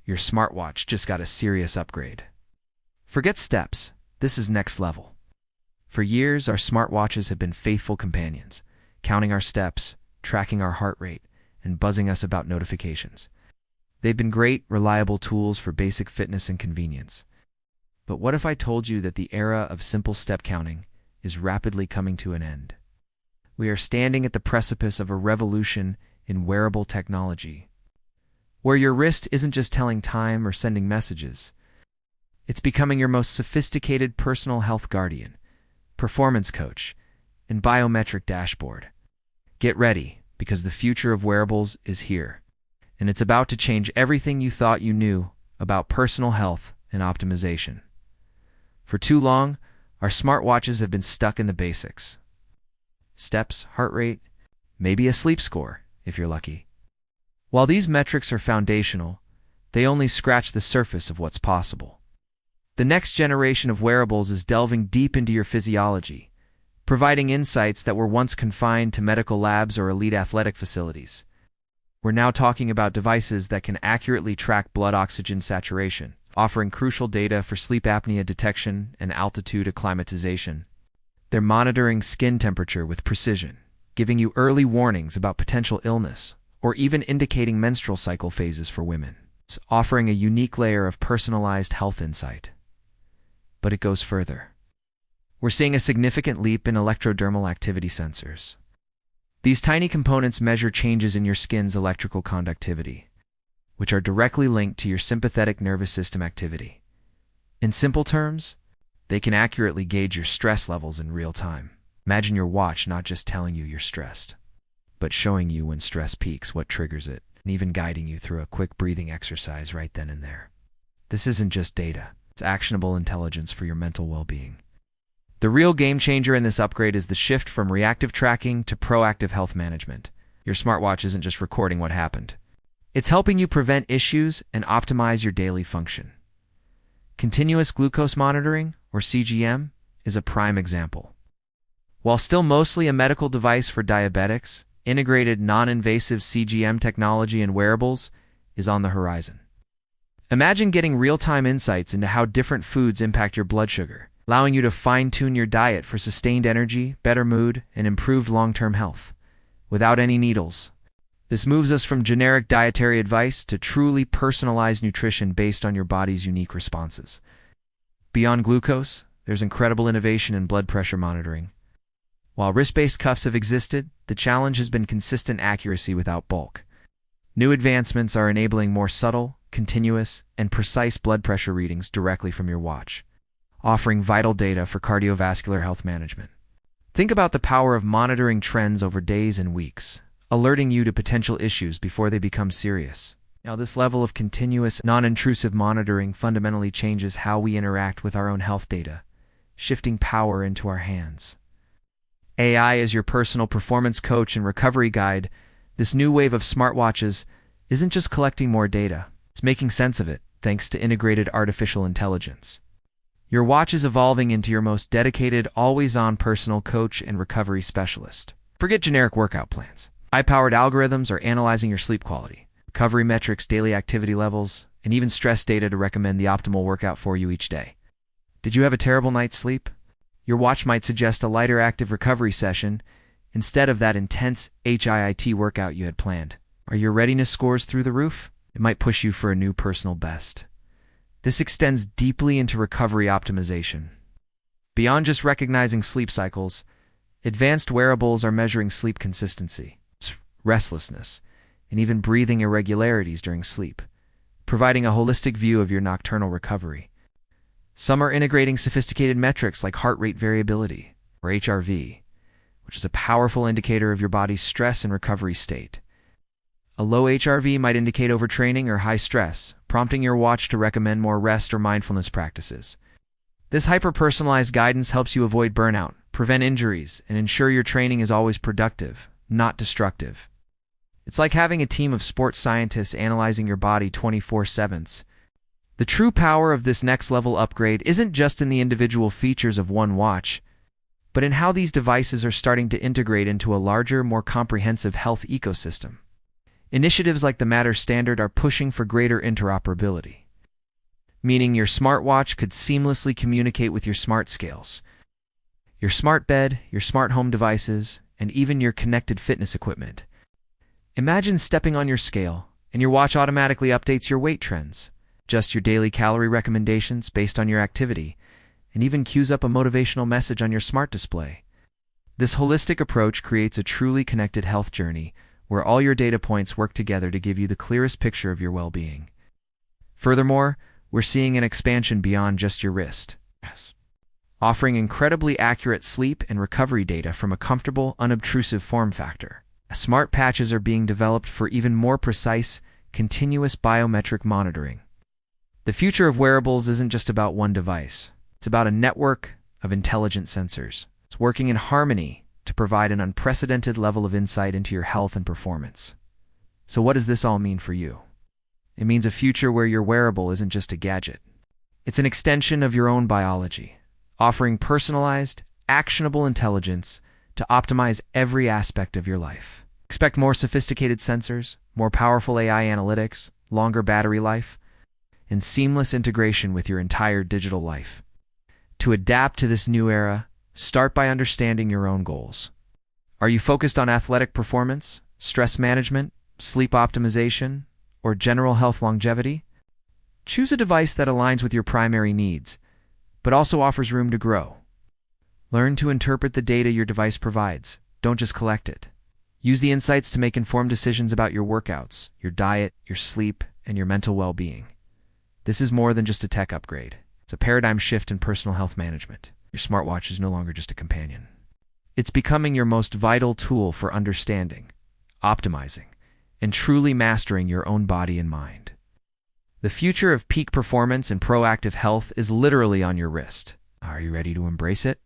your smartwatch just got a serious upgrade. Forget steps, this is next level. For years, our smartwatches have been faithful companions, counting our steps, tracking our heart rate, and buzzing us about notifications. They've been great, reliable tools for basic fitness and convenience. But what if I told you that the era of simple step counting is rapidly coming to an end? We are standing at the precipice of a revolution in wearable technology, where your wrist isn't just telling time or sending messages. It's becoming your most sophisticated personal health guardian, performance coach, and biometric dashboard. Get ready, because the future of wearables is here, and it's about to change everything you thought you knew about personal health and optimization. For too long, our smartwatches have been stuck in the basics. Steps, heart rate, maybe a sleep score, if you're lucky. While these metrics are foundational, they only scratch the surface of what's possible. The next generation of wearables is delving deep into your physiology, providing insights that were once confined to medical labs or elite athletic facilities. We're now talking about devices that can accurately track blood oxygen saturation, offering crucial data for sleep apnea detection and altitude acclimatization. They're monitoring skin temperature with precision, giving you early warnings about potential illness, or even indicating menstrual cycle phases for women. It's offering a unique layer of personalized health insight. But it goes further. We're seeing a significant leap in electrodermal activity sensors. These tiny components measure changes in your skin's electrical conductivity, which are directly linked to your sympathetic nervous system activity. In simple terms, they can accurately gauge your stress levels in real time. Imagine your watch not just telling you you're stressed, but showing you when stress peaks, what triggers it, and even guiding you through a quick breathing exercise right then and there. This isn't just data, it's actionable intelligence for your mental well-being. The real game changer in this upgrade is the shift from reactive tracking to proactive health management. Your smartwatch isn't just recording what happened. It's helping you prevent issues and optimize your daily function. Continuous glucose monitoring, or CGM, is a prime example. While still mostly a medical device for diabetics, integrated non-invasive CGM technology in wearables is on the horizon. Imagine getting real-time insights into how different foods impact your blood sugar, allowing you to fine-tune your diet for sustained energy, better mood, and improved long-term health, without any needles. This moves us from generic dietary advice to truly personalized nutrition based on your body's unique responses. Beyond glucose, there's incredible innovation in blood pressure monitoring. While wrist-based cuffs have existed, the challenge has been consistent accuracy without bulk. New advancements are enabling more subtle, continuous, and precise blood pressure readings directly from your watch, offering vital data for cardiovascular health management. Think about the power of monitoring trends over days and weeks, alerting you to potential issues before they become serious. Now, this level of continuous, non-intrusive monitoring fundamentally changes how we interact with our own health data, shifting power into our hands. AI is your personal performance coach and recovery guide. This new wave of smartwatches isn't just collecting more data, it's making sense of it, thanks to integrated artificial intelligence. Your watch is evolving into your most dedicated, always-on personal coach and recovery specialist. Forget generic workout plans. High-powered algorithms are analyzing your sleep quality, recovery metrics, daily activity levels, and even stress data to recommend the optimal workout for you each day. Did you have a terrible night's sleep? Your watch might suggest a lighter active recovery session instead of that intense HIIT workout you had planned. Are your readiness scores through the roof? It might push you for a new personal best. This extends deeply into recovery optimization. Beyond just recognizing sleep cycles, advanced wearables are measuring sleep consistency, restlessness, and even breathing irregularities during sleep, providing a holistic view of your nocturnal recovery. Some are integrating sophisticated metrics like heart rate variability, or HRV, which is a powerful indicator of your body's stress and recovery state. A low HRV might indicate overtraining or high stress, prompting your watch to recommend more rest or mindfulness practices. This hyper-personalized guidance helps you avoid burnout, prevent injuries, and ensure your training is always productive, not destructive. It's like having a team of sports scientists analyzing your body 24/7. The true power of this next-level upgrade isn't just in the individual features of one watch, but in how these devices are starting to integrate into a larger, more comprehensive health ecosystem. Initiatives like the Matter standard are pushing for greater interoperability, meaning your smartwatch could seamlessly communicate with your smart scales, your smart bed, your smart home devices, and even your connected fitness equipment. Imagine stepping on your scale, and your watch automatically updates your weight trends, adjusts your daily calorie recommendations based on your activity, and even cues up a motivational message on your smart display. This holistic approach creates a truly connected health journey where all your data points work together to give you the clearest picture of your well-being. Furthermore, we're seeing an expansion beyond just your wrist, offering incredibly accurate sleep and recovery data from a comfortable, unobtrusive form factor. Smart patches are being developed for even more precise, continuous biometric monitoring. The future of wearables isn't just about one device. It's about a network of intelligent sensors. It's working in harmony to provide an unprecedented level of insight into your health and performance. So what does this all mean for you? It means a future where your wearable isn't just a gadget. It's an extension of your own biology, offering personalized, actionable intelligence to optimize every aspect of your life. Expect more sophisticated sensors, more powerful AI analytics, longer battery life, and seamless integration with your entire digital life. To adapt to this new era, start by understanding your own goals. Are you focused on athletic performance, stress management, sleep optimization, or general health longevity? Choose a device that aligns with your primary needs, but also offers room to grow. Learn to interpret the data your device provides. Don't just collect it. Use the insights to make informed decisions about your workouts, your diet, your sleep, and your mental well-being. This is more than just a tech upgrade. It's a paradigm shift in personal health management. Your smartwatch is no longer just a companion. It's becoming your most vital tool for understanding, optimizing, and truly mastering your own body and mind. The future of peak performance and proactive health is literally on your wrist. Are you ready to embrace it?